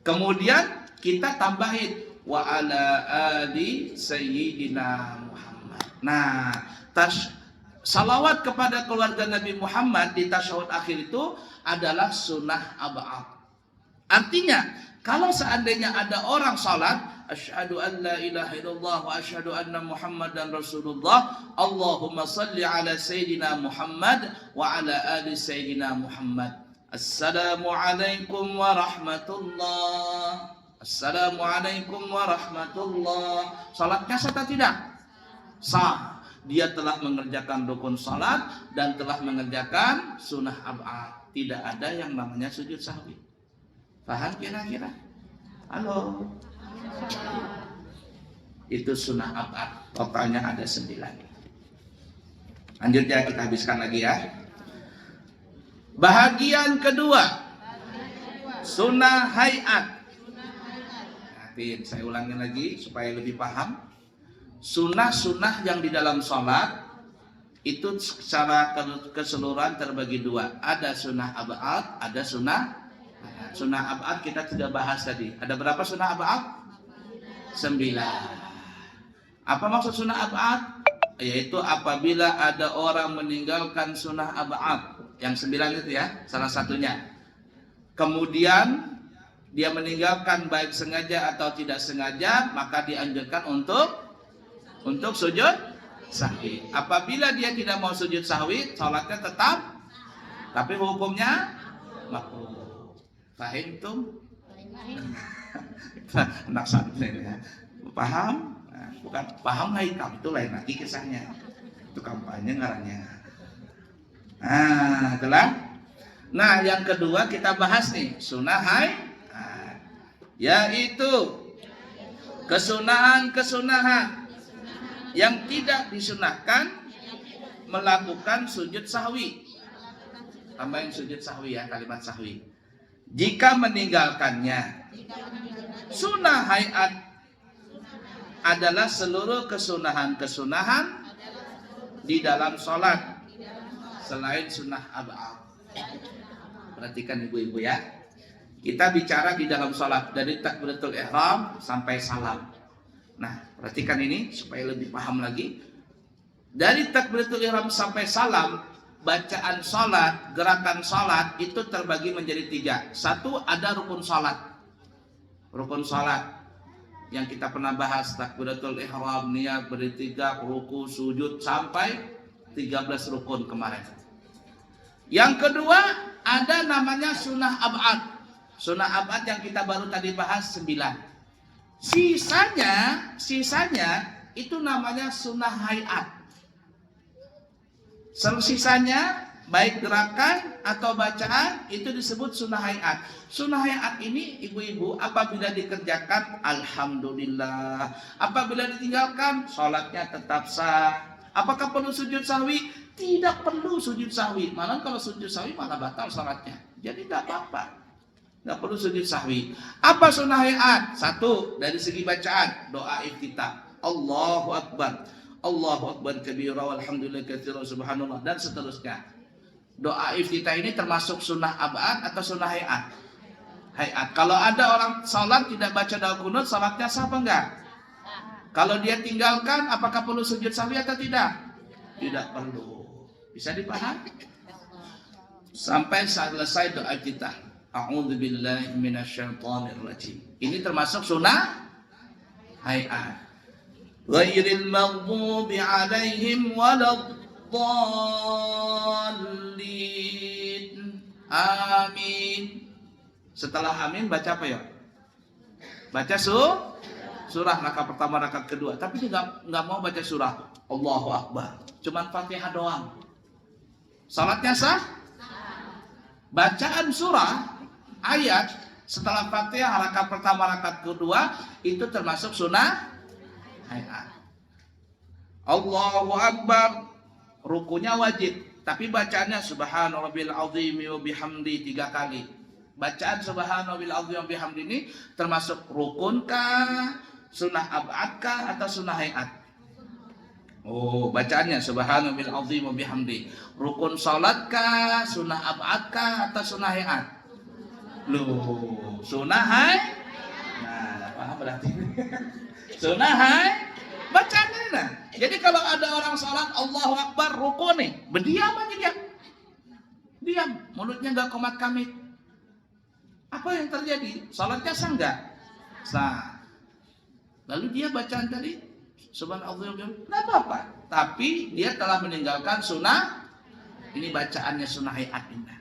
Kemudian kita tambahin wa ala ali sayyidina Muhammad. Nah, salawat kepada keluarga Nabi Muhammad di tasyahud akhir itu adalah sunnah ab'ad. Artinya, kalau seandainya ada orang salat, asyhadu an la ilaha illallah wa asyhadu anna Muhammadan Rasulullah, Allahumma salli ala sayyidina Muhammad wa ala ali sayyidina Muhammad. Assalamualaikum warahmatullah. Assalamualaikum warahmatullah. Salatnya sah atau tidak? Sah. Dia telah mengerjakan rukun salat dan telah mengerjakan sunnah ab'ad. Tidak ada yang namanya sujud sahwi. Paham kira-kira? Halo. Itu sunnah ab'ad. Totalnya ada 9. Lanjut ya, kita habiskan lagi ya. Bahagian kedua, sunnah hayat. Nanti saya ulangi lagi supaya lebih paham. Sunnah-sunnah yang di dalam sholat itu secara keseluruhan terbagi 2. Ada sunnah ab'ad, ada sunnah ab'ad kita tidak bahas tadi. Ada berapa sunnah ab'ad? 9. Apa maksud sunnah ab'ad? Yaitu apabila ada orang meninggalkan sunnah ab'ad. Yang 9 itu ya, salah satunya. Kemudian dia meninggalkan baik sengaja atau tidak sengaja, maka dianjurkan untuk sujud sahwi. Apabila dia tidak mau sujud sahwi, salatnya tetap, tapi hukumnya makruh. Fahim tuh? Anak santri ya. Paham? Nah, bukan paham haikam itu lain lagi kisahnya. Itu kampanye ngarannya. Nah, itulah. Nah, yang kedua kita bahas nih sunnah hayat, yaitu kesunahan-kesunahan yang tidak disunahkan melakukan sujud sahwi. Tambahin sujud sahwi ya, kalimat sahwi. Jika meninggalkannya. Sunnah hayat adalah seluruh kesunahan-kesunahan di dalam sholat selain sunnah ab'ad. Perhatikan ibu-ibu ya. Kita bicara di dalam sholat dari takbiratul ihram sampai salam. Nah, perhatikan ini supaya lebih paham lagi. Dari takbiratul ihram sampai salam, bacaan sholat, gerakan sholat itu terbagi menjadi 3. Satu, ada rukun sholat. Rukun sholat yang kita pernah bahas, takbiratul ihram, niat, bertiga, ruku, sujud, sampai 13 rukun kemarin. Yang kedua, ada namanya sunnah ab'ad. Sunnah ab'ad yang kita baru tadi bahas 9. Sisanya itu namanya sunnah hayat. Sisanya baik gerakan atau bacaan itu disebut sunnah hayat. Sunnah hayat ini ibu-ibu apabila dikerjakan alhamdulillah, apabila ditinggalkan sholatnya tetap sah. Apakah perlu sujud sahwi? Tidak perlu sujud sahwi. Malah kalau sujud sahwi malah batal sholatnya. Jadi tidak apa-apa, tidak perlu sujud sahwi. Apa sunnah hayat? Satu, dari segi bacaan doa iftitah, Allahu Akbar, Allahu Akbar kabira walhamdulillah katsira subhanallah, dan seterusnya. Doa iftitah ini termasuk sunnah ab'ad atau sunnah hayat? Hayat. Kalau ada orang salat tidak baca doa kunut, salatnya sah apa enggak? Kalau dia tinggalkan, apakah perlu sujud sahwi atau tidak? Tidak perlu. Bisa dipahami? Sampai selesai doa iftitah. A'udzubillahi minasyaitonirrajim. Ini termasuk sunnah hayat. Ghairil maghdubi 'alaihim waladdallin. Amin. Setelah amin baca apa ya? Baca surah rakaat pertama, rakaat kedua. Tapi dia nggak mau baca surah. Allahu Akbar. Cuman Fatihah doang. Salatnya sah? Bacaan surah ayat setelah Fatihah rakaat pertama, rakaat kedua itu termasuk sunnah hayat. Allahu Akbar, rukunya wajib, tapi bacaannya subhanarabbil azim wa bihamdi 3 kali. Bacaan subhanarabbil azim wa bihamdi ini termasuk rukun kah, sunnah ab'ad kah, atau sunnah hayat? Oh, bacaannya subhanarabbil azim wa bihamdi. Rukun salat kah, sunnah ab'ad kah, atau sunnah hayat? Loh, sunnah hayat. Nah, paham berarti. Sunnah hayat. Bacaannya nah. Jadi kalau ada orang salat Allahu Akbar rukun nih, berdiam aja dia. Diam, mulutnya enggak komat kamit. Apa yang terjadi? Salatnya sah enggak? Sah. Lalu dia bacaan tadi subhanallah, enggak apa-apa. Tapi dia telah meninggalkan sunnah. Ini bacaannya sunnah hayat indah.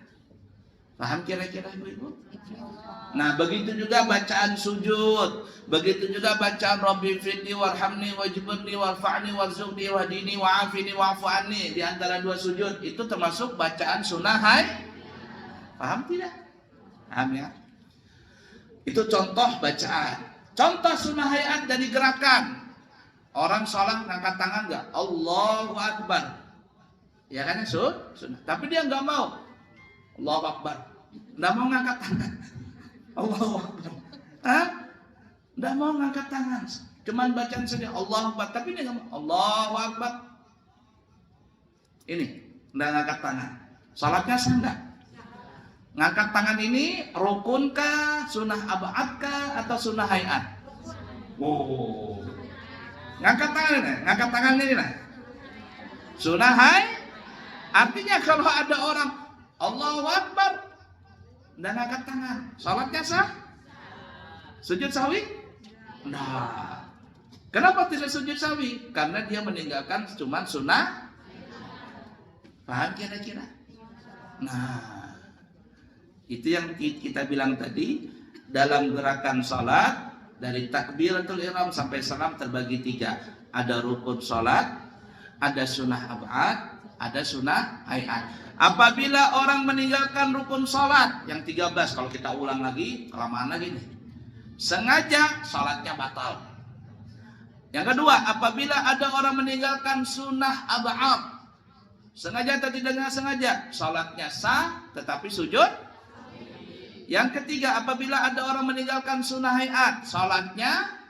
Paham kira-kira ibu-ibu? Nah, begitu juga bacaan sujud, begitu juga bacaan Rabbi firli warhamni wajibni warfa'ni warzuqni wahdini wa'afini wa'fu anni. Di antara 2 sujud itu termasuk bacaan sunnah hayat. Paham tidak? Paham ya? Itu contoh bacaan. Contoh sunnah hayat dari gerakan. Orang sholat ngangkat tangan enggak? Allahu Akbar. Ya kan, sunnah. Tapi dia enggak mau. Allahu Akbar. Enggak mau ngangkat tangan. Allahu Akbar. Enggak mau ngangkat tangan. Cuman bacaan saja Allahu Akbar, tapi dia enggak mau Allahu Akbar. Ini enggak ngangkat tangan. Salatnya sah enggak? Ngangkat tangan ini rukun kah, sunnah ab'ad kah, atau sunnah hayat? Oh. Ngangkat tangan ini nah. Sunnah hayat. Artinya kalau ada orang Allahu Akbar dan angkat tangan, salatnya sah? Sujud sahwi? Nah, kenapa tidak sujud sahwi? Karena dia meninggalkan cuma sunnah. Paham kira-kira? Nah, itu yang kita bilang tadi, dalam gerakan salat dari takbiratul ihram sampai salam terbagi 3. Ada rukun salat, ada sunnah ab'ad, ada sunnah hayat. Apabila orang meninggalkan rukun salat yang 13, kalau kita ulang lagi kelamaan lagi nih, sengaja salatnya batal. Yang kedua, apabila ada orang meninggalkan sunnah ab'ad, sengaja atau tidak sengaja, salatnya sah tetapi sujud. Yang ketiga, apabila ada orang meninggalkan sunnah hayat, salatnya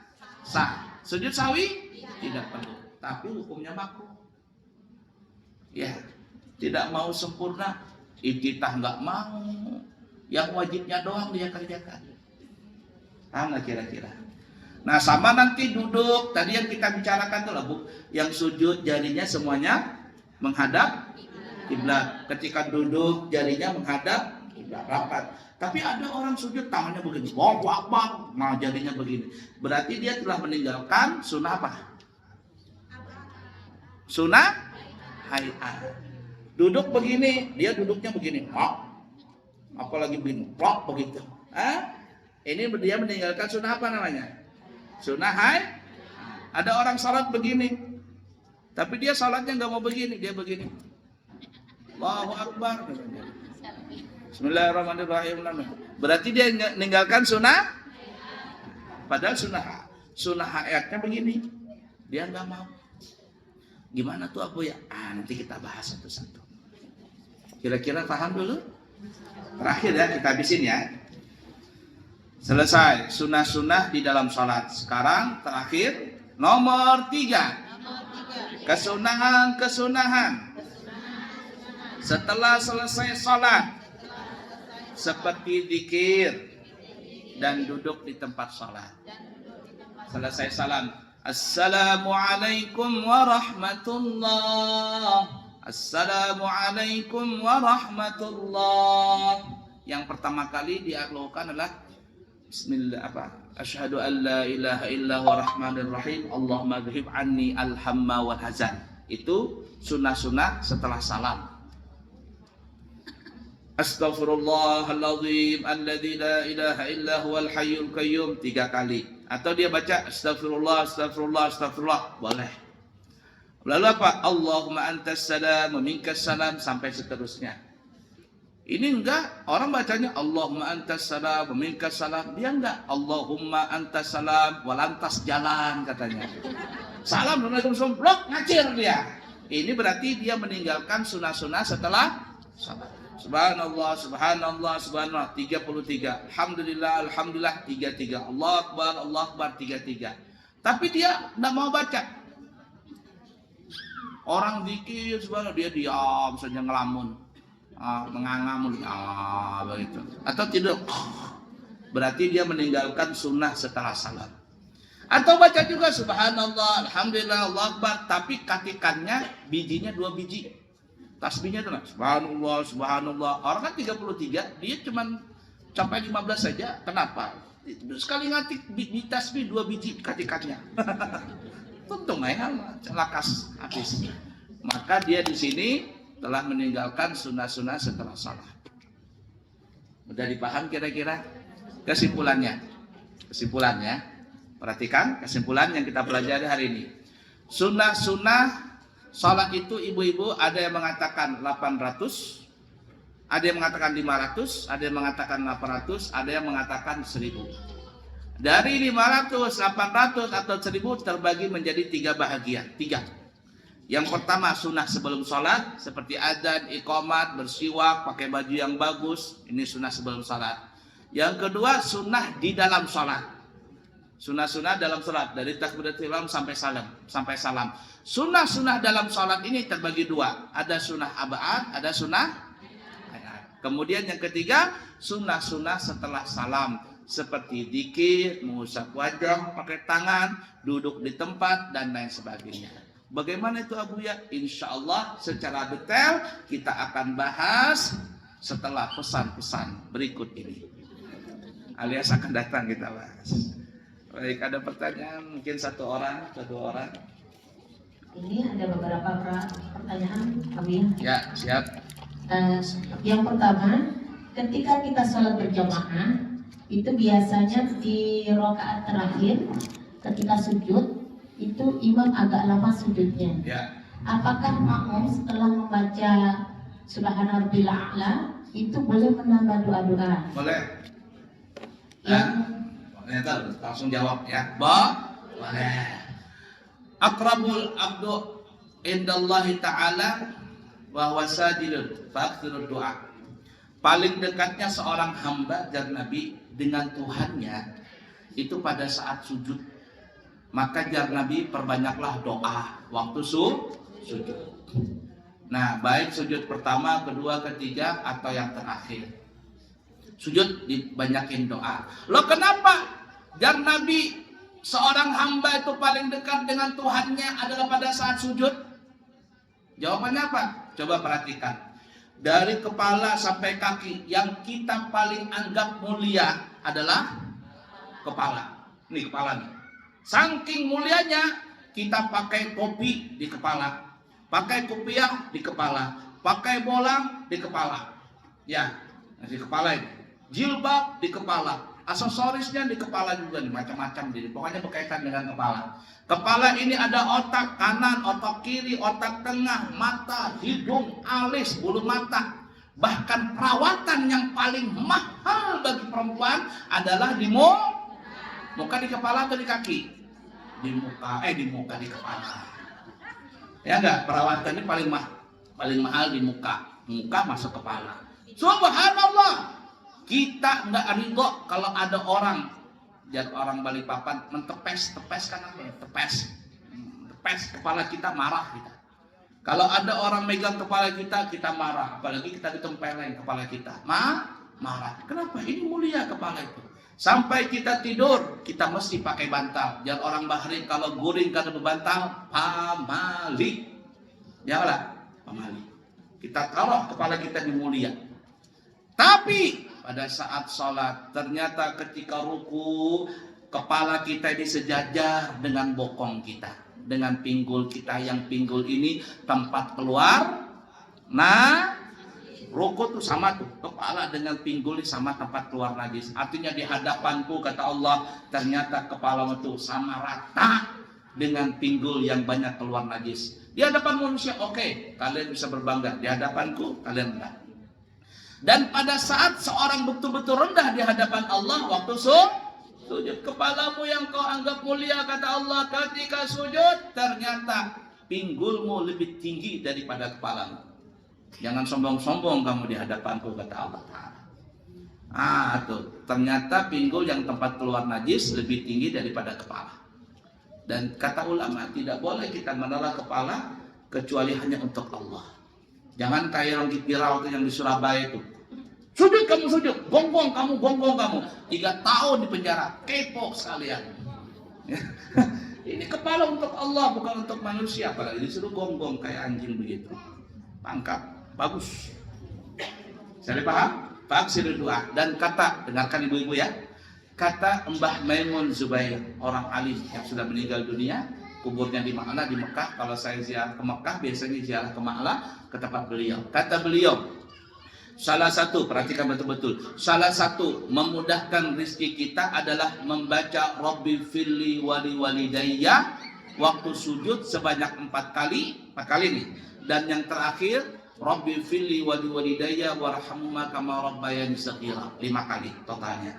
sah. Sujud sahwi tidak perlu, tapi hukumnya makruh. Ya, tidak mau sempurna, iftitah nggak mau, yang wajibnya doang dia kerjakan. Paham nggak kira-kira? Nah, sama nanti duduk tadi yang kita bicarakan tuh lah, Bu, yang sujud jarinya semuanya menghadap kiblat. Ketika duduk jarinya menghadap kiblat rapat. Tapi ada orang sujud tangannya begini, Allahu Akbar, nah jarinya begini. Berarti dia telah meninggalkan sunnah apa? Sunnah hayat. Duduk begini, dia duduknya begini, apalagi begini, begitu. Ini dia meninggalkan sunnah apa namanya? Sunnah hayat. Ada orang salat begini, tapi dia salatnya nggak mau begini, dia begini. Allahu Akbar. Bismillahirrahmanirrahim. Berarti dia meninggalkan sunnah. Padahal sunnah hayatnya begini, dia nggak mau. Gimana tuh Abu ya? Nanti kita bahas satu-satu. Kira-kira paham dulu? Terakhir ya, kita habisin ya. Selesai sunnah-sunnah di dalam sholat. Sekarang terakhir nomor 3. Kesunahan setelah selesai sholat, seperti zikir dan duduk di tempat sholat. Selesai salam, Assalamualaikum warahmatullah. Assalamualaikum warahmatullah. Yang pertama kali dia lakukan adalah Bismillah Asyhadu an la ilaha illallah rahmanir rahim. Allahumma adhib anni al-hamma wal hazan. Itu sunnah-sunnah setelah salam. Astaghfirullahaladzim alladzi la ilaha illa huwal hayyul qayyum 3 kali. Atau dia baca astagfirullah, astagfirullah, astagfirullah, boleh. Lalu apa? Allahumma antas salam wa minkas salam sampai seterusnya. Ini enggak, orang bacanya Allahumma antas salam wa minkas salam. Dia enggak, Allahumma antas salam wa lantas jalan katanya. Salam Assalamualaikum blok ngacir dia. Ini berarti dia meninggalkan sunnah-sunnah setelah salat. Subhanallah, subhanallah, subhanallah 33. Alhamdulillah, alhamdulillah 33. Allah Akbar 33. Tapi dia enggak mau baca. Orang zikir subhanallah dia diam saja ngelamun. Menganga mulut begitu atau tidur, berarti dia meninggalkan sunnah setelah salat. Atau baca juga subhanallah, alhamdulillah, Allah Akbar, tapi katikannya bijinya 2 biji, tasbihnya itu subhanallah, subhanallah. Orang kan 33, dia cuma sampai 15 saja. Kenapa? Sekali ngatik di tasbih 2 biji katikannya. Untung ya, lakas habis. Maka dia di sini telah meninggalkan sunnah-sunnah setelah salat. Udah dipaham kira-kira? Kesimpulannya, perhatikan kesimpulan yang kita pelajari hari ini. Sunnah-sunnah salat itu ibu-ibu ada yang mengatakan 800, ada yang mengatakan 500, ada yang mengatakan 800, ada yang mengatakan 1000. Dari 500, 800 atau 1000 terbagi menjadi 3 bahagian. 3. Yang pertama sunnah sebelum sholat, seperti adzan, iqamat, bersiwak, pakai baju yang bagus. Ini sunnah sebelum sholat. Yang kedua sunnah di dalam sholat. Sunnah-sunnah dalam sholat dari takbiratul ihram sampai salam. Sunnah-sunnah dalam sholat ini terbagi 2. Ada sunnah ab'ad, ada sunnah hayat. Kemudian yang ketiga sunnah-sunnah setelah salam, seperti zikir, mengusap wajah pakai tangan, duduk di tempat dan lain sebagainya. Bagaimana itu Abu ya? Insya Allah secara detail kita akan bahas setelah pesan-pesan berikut ini. Alias akan datang kita bahas. Baik, ada pertanyaan mungkin satu orang. Ini ada beberapa pertanyaan Abu ya. Ya, siap. Yang pertama, ketika kita sholat berjamaah, itu biasanya di rakaat terakhir ketika sujud itu imam agak lama sujudnya. Ya. Apakah makmum setelah membaca Subhana Rabbil A'la itu boleh menambah doa-doa? Boleh. Ya. Langsung jawab ya. Boleh. Akrabul abdu indallahi ta'ala wa huwa sajidun fa'akthirud du'a. Paling dekatnya seorang hamba dan Nabi dengan Tuhannya itu pada saat sujud. Maka jar Nabi perbanyaklah doa waktu sujud. Nah, baik sujud pertama, kedua, ketiga atau yang terakhir. Sujud dibanyakin doa. Loh kenapa? Jar Nabi seorang hamba itu paling dekat dengan Tuhannya adalah pada saat sujud. Jawabannya apa? Coba perhatikan. Dari kepala sampai kaki yang kita paling anggap mulia adalah kepala. Nih kepala nih. Saking mulianya kita pakai topi di kepala, pakai kopiah di kepala, pakai bolang di kepala. Ya, di kepala ini. Jilbab di kepala. Aksesorisnya di kepala juga nih, macam-macam jadi. Pokoknya berkaitan dengan kepala. Kepala ini ada otak kanan, otak kiri, otak tengah, mata, hidung, alis, bulu mata. Bahkan perawatan yang paling mahal bagi perempuan adalah di muka, di kepala atau di kaki? Di muka, di kepala. Ya enggak, perawatan ini paling mahal di muka. Muka masuk kepala. Subhanallah. Kita enggak ridho kalau ada orang Balikpapan tepes kan apa? Tepes kepala kita, marah kita. Kalau ada orang megang kepala kita marah, apalagi kita ditempelin kepala kita. Marah. Kenapa? Ini mulia kepala itu. Sampai kita tidur, kita mesti pakai bantal. Jangan orang Bahrain kalau guring karena berbantal, pamali. Ya lah, pamali. Kita taruh kepala kita di mulia. Tapi pada saat sholat, ternyata ketika ruku, kepala kita disejajar dengan bokong kita, dengan pinggul kita, yang pinggul ini tempat keluar. Nah, ruku tuh sama tuh, kepala dengan pinggul ini sama tempat keluar najis. Artinya di hadapanku, kata Allah, ternyata kepala itu sama rata dengan pinggul yang banyak keluar najis. Di hadapan manusia, oke, kalian bisa berbangga. Di hadapanku, kalian enggak. Dan pada saat seorang betul-betul rendah di hadapan Allah waktu sujud, kepalamu yang kau anggap mulia, kata Allah, ketika sujud ternyata pinggulmu lebih tinggi daripada kepalamu. Jangan sombong-sombong kamu di hadapanku, kata Allah Ta'ala. Tuh, ternyata pinggul yang tempat keluar najis lebih tinggi daripada kepala. Dan kata ulama, tidak boleh kita menaruh kepala kecuali hanya untuk Allah. Jangan kayak orang Pirau yang di Surabaya itu. Sujud kamu sujud, gonggong kamu. 3 tahun di penjara, kepo sekalian. Ini kepala untuk Allah, bukan untuk manusia. Apalagi disuruh gonggong kayak anjing begitu. Pangkat, bagus. Saya paham? Pak Siri doa. Dan kata, dengarkan ibu-ibu ya. Kata Mbah Maimun Zubair, orang alim yang sudah meninggal dunia, kuburnya di Ma'la di Mekah. Kalau saya ziarah ke Mekah, biasanya ziarah ke Ma'la, ke tempat beliau. Kata beliau, salah satu, perhatikan betul-betul, salah satu memudahkan rezeki kita adalah membaca Rabbi firli wali walidayya waktu sujud sebanyak 4 kali nih. Dan yang terakhir, Rabbi firli wali walidayya warhamhuma kama rabbayani shaghira, 5 kali totalnya.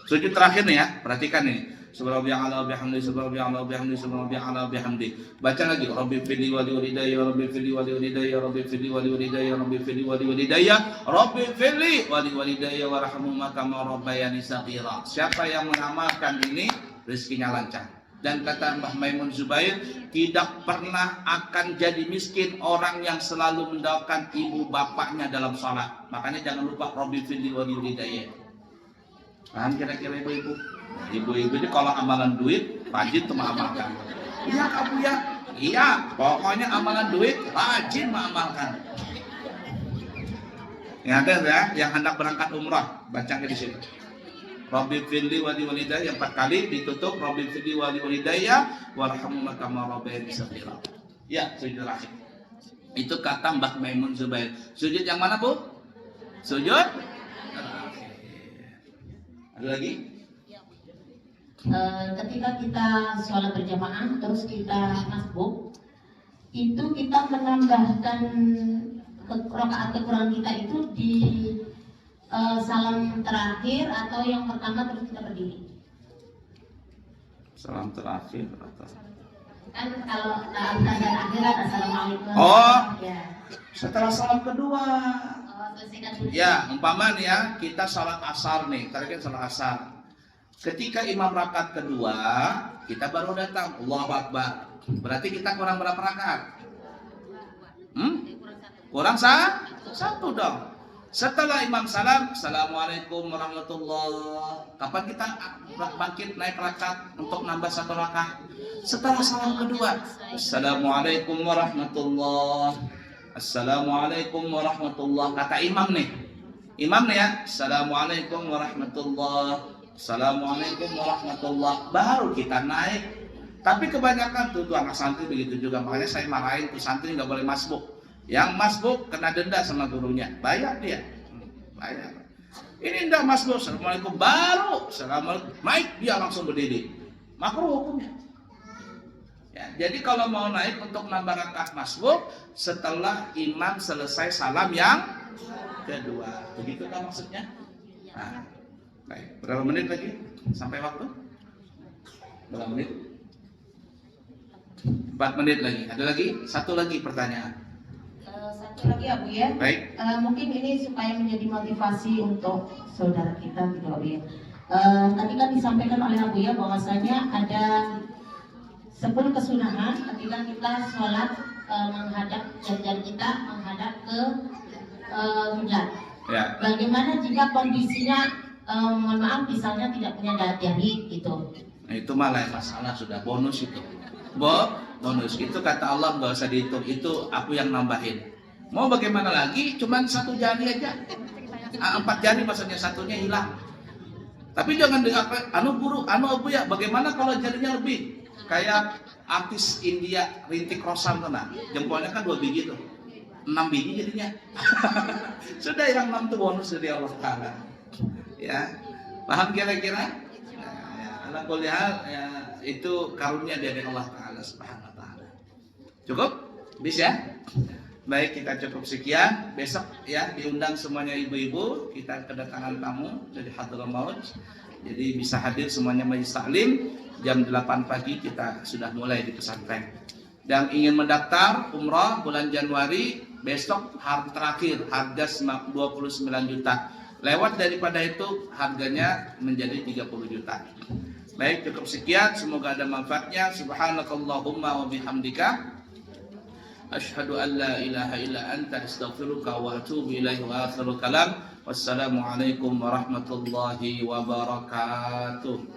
Sujud terakhir nih ya, perhatikan nih. Subhanallah bihamdi, subhanallah bihamdi, subhanallah bihamdi. Baca lagi, Rabbi firli wali walidayya, Rabbi firli wali walidayya, Rabbi firli wali walidayya, Rabbi firli wali walidayya, Rabbi firli wali walidayya warhamhuma kama rabbayani shaghira. Siapa yang mengamalkan ini, rezekinya lancar. Dan kata Mbah Maimun Zubair, tidak pernah akan jadi miskin orang yang selalu mendoakan ibu bapaknya dalam salat. Makanya jangan lupa Rabbi firli wali walidayya. Paham kira-kira ibu-ibu? Ibu-ibu ini kalau amalan duit rajin tuh mengamalkan. Iya kamu ya? Iya, pokoknya amalan duit rajin mengamalkan. Ingat ya, yang hendak berangkat umrah, baca di situ. Rabbi firli wali walidayya 4 kali, ditutup Rabbi firli wali walidayya warhamhuma kama rabbayani shaghira. Ya, sujud terakhir. Itu kata Mbah Maimun Zubair. Sujud yang mana, Bu? Sujud terakhir. Ada lagi? Ketika kita sholat berjamaah terus kita masbuk, itu kita menambahkan rakaat kekurangan kita itu di salam terakhir atau yang pertama terus kita berdiri. Salam terakhir atau Kan kalau dan akhirat assalamualaikum. Oh. Ya. Setelah salam kedua. Oh, selesaikan dulu. Ya, umpama nih ya, kita sholat asar nih, tadi kan sholat asar. Ketika imam rakaat kedua, kita baru datang, Allahu Akbar. Berarti kita kurang berapa rakaat? Kurang satu dong. Setelah imam salam, Assalamualaikum warahmatullahi. Kapan kita bangkit naik rakaat untuk nambah satu rakaat? Setelah salam kedua, Assalamualaikum warahmatullahi. Assalamualaikum warahmatullahi. Kata imam nih ya, Assalamualaikum warahmatullahi. Assalamualaikum warahmatullahi. Baru kita naik. Tapi kebanyakan tuh anak santri begitu juga. Makanya saya marahin tuh santri nggak boleh masbuk. Yang masbuk kena denda sama gurunya, bayar dia, bayar. Ini enggak masbuk, Assalamualaikum, baru Assalamualaikum, naik dia langsung berdiri, makruh hukumnya. Ya, jadi kalau mau naik untuk nambah rakaat masbuk setelah imam selesai salam yang kedua, begitu kan maksudnya? Nah, baik. Berapa menit lagi sampai waktu? Berapa menit? 4 menit lagi. Ada lagi? Satu lagi pertanyaan. Satu lagi Abu ya. Baik. Mungkin ini supaya menjadi motivasi untuk saudara kita gitu Abu ya. Tadi kan disampaikan oleh Abu ya bahwasanya ada 10 kesunahan ketika kita sholat menghadap dan kita menghadap ke kiblat. Ya. Bagaimana jika kondisinya mohon maaf misalnya tidak punya jari gitu? Nah, itu malah masalah sudah bonus itu. Bonus itu kata Allah nggak usah dihitung, itu aku yang nambahin. Mau bagaimana lagi? Cuman 1 jari aja. 4 jari maksudnya, satunya hilang. Tapi jangan dengar guru, Abu ya. Bagaimana kalau jarinya lebih? Kayak artis India Rintik Roshan kena. Jempolnya kan 2 biji tuh. 6 biji jadinya. Sudah yang 6 tuh bonus dari Allah Taala. Ya, paham kira-kira? Ala kulli hal ya, itu karunia dari Allah Taala Subhanahu wa taala. Cukup? Bisa ya? Baik, kita cukup sekian. Besok ya diundang semuanya ibu-ibu, kita kedatangan tamu dari Hadramaut. Jadi bisa hadir semuanya majelis taklim. Jam 8 pagi kita sudah mulai di pesantren. Dan ingin mendaftar umrah bulan Januari, besok hari terakhir, harga 29 juta. Lewat daripada itu harganya menjadi 30 juta. Baik, cukup sekian, semoga ada manfaatnya. Subhanakallahumma wa bihamdika asyhadu an la ilaha illa anta astaghfiruka wa atubu ilaihi wa akhiru kalam. Wassalamualaikum warahmatullahi wabarakatuh.